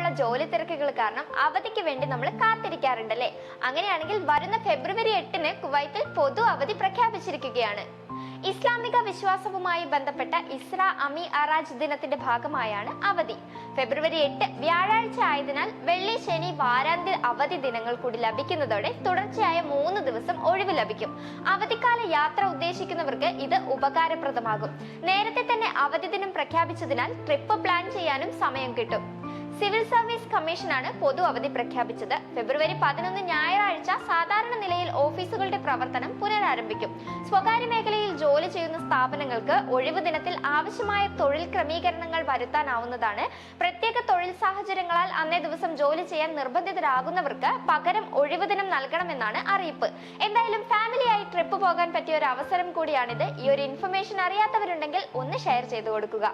പോലെയുള്ള ജോലി തിരക്കുകൾ കാരണം അവധിക്ക് വേണ്ടി നമ്മൾ കാത്തിരിക്കാറുണ്ടല്ലേ? അങ്ങനെയാണെങ്കിൽ വരുന്ന ഫെബ്രുവരി 8-ന് കുവൈത്തിൽ പൊതു അവധി പ്രഖ്യാപിച്ചിരിക്കുകയാണ്. ഇസ്ലാമിക വിശ്വാസവുമായി ബന്ധപ്പെട്ട ഇസ്ര അമി അറാജ് ദിനത്തിന്റെ ഭാഗമായാണ് അവധി. ഫെബ്രുവരി 8 വ്യാഴാഴ്ച ആയതിനാൽ വെള്ളി, ശനി വാരാന്ത്യ അവധി ദിനങ്ങൾ കൂടി ലഭിക്കുന്നതോടെ തുടർച്ചയായ 3 ദിവസം ഒഴിവ് ലഭിക്കും. അവധിക്കാല യാത്ര ഉദ്ദേശിക്കുന്നവർക്ക് ഇത് ഉപകാരപ്രദമാകും. നേരത്തെ തന്നെ അവധി ദിനം പ്രഖ്യാപിച്ചതിനാൽ ട്രിപ്പ് പ്ലാൻ ചെയ്യാനും സമയം കിട്ടും. സിവിൽ സർവീസ് കമ്മീഷനാണ് പൊതു അവധി പ്രഖ്യാപിച്ചത്. ഫെബ്രുവരി 11 ഞായറാഴ്ച സാധാരണ നിലയിൽ ഓഫീസുകളുടെ പ്രവർത്തനം പുനരാരംഭിക്കും. സ്വകാര്യ മേഖലയിൽ ജോലി ചെയ്യുന്ന സ്ഥാപനങ്ങൾക്ക് ഒഴിവ് ദിനത്തിൽ ആവശ്യമായ തൊഴിൽ ക്രമീകരണങ്ങൾ വരുത്താനാവുന്നതാണ്. പ്രത്യേക തൊഴിൽ സാഹചര്യങ്ങളാൽ അന്നേ ദിവസം ജോലി ചെയ്യാൻ നിർബന്ധിതരാകുന്നവർക്ക് പകരം ഒഴിവ് ദിനം നൽകണമെന്നാണ് അറിയിപ്പ്. എന്തായാലും ഫാമിലിയായി ട്രിപ്പ് പോകാൻ പറ്റിയ ഒരു അവസരം കൂടിയാണിത്. ഈ ഒരു ഇൻഫർമേഷൻ അറിയാത്തവരുണ്ടെങ്കിൽ ഒന്ന് ഷെയർ ചെയ്തു കൊടുക്കുക.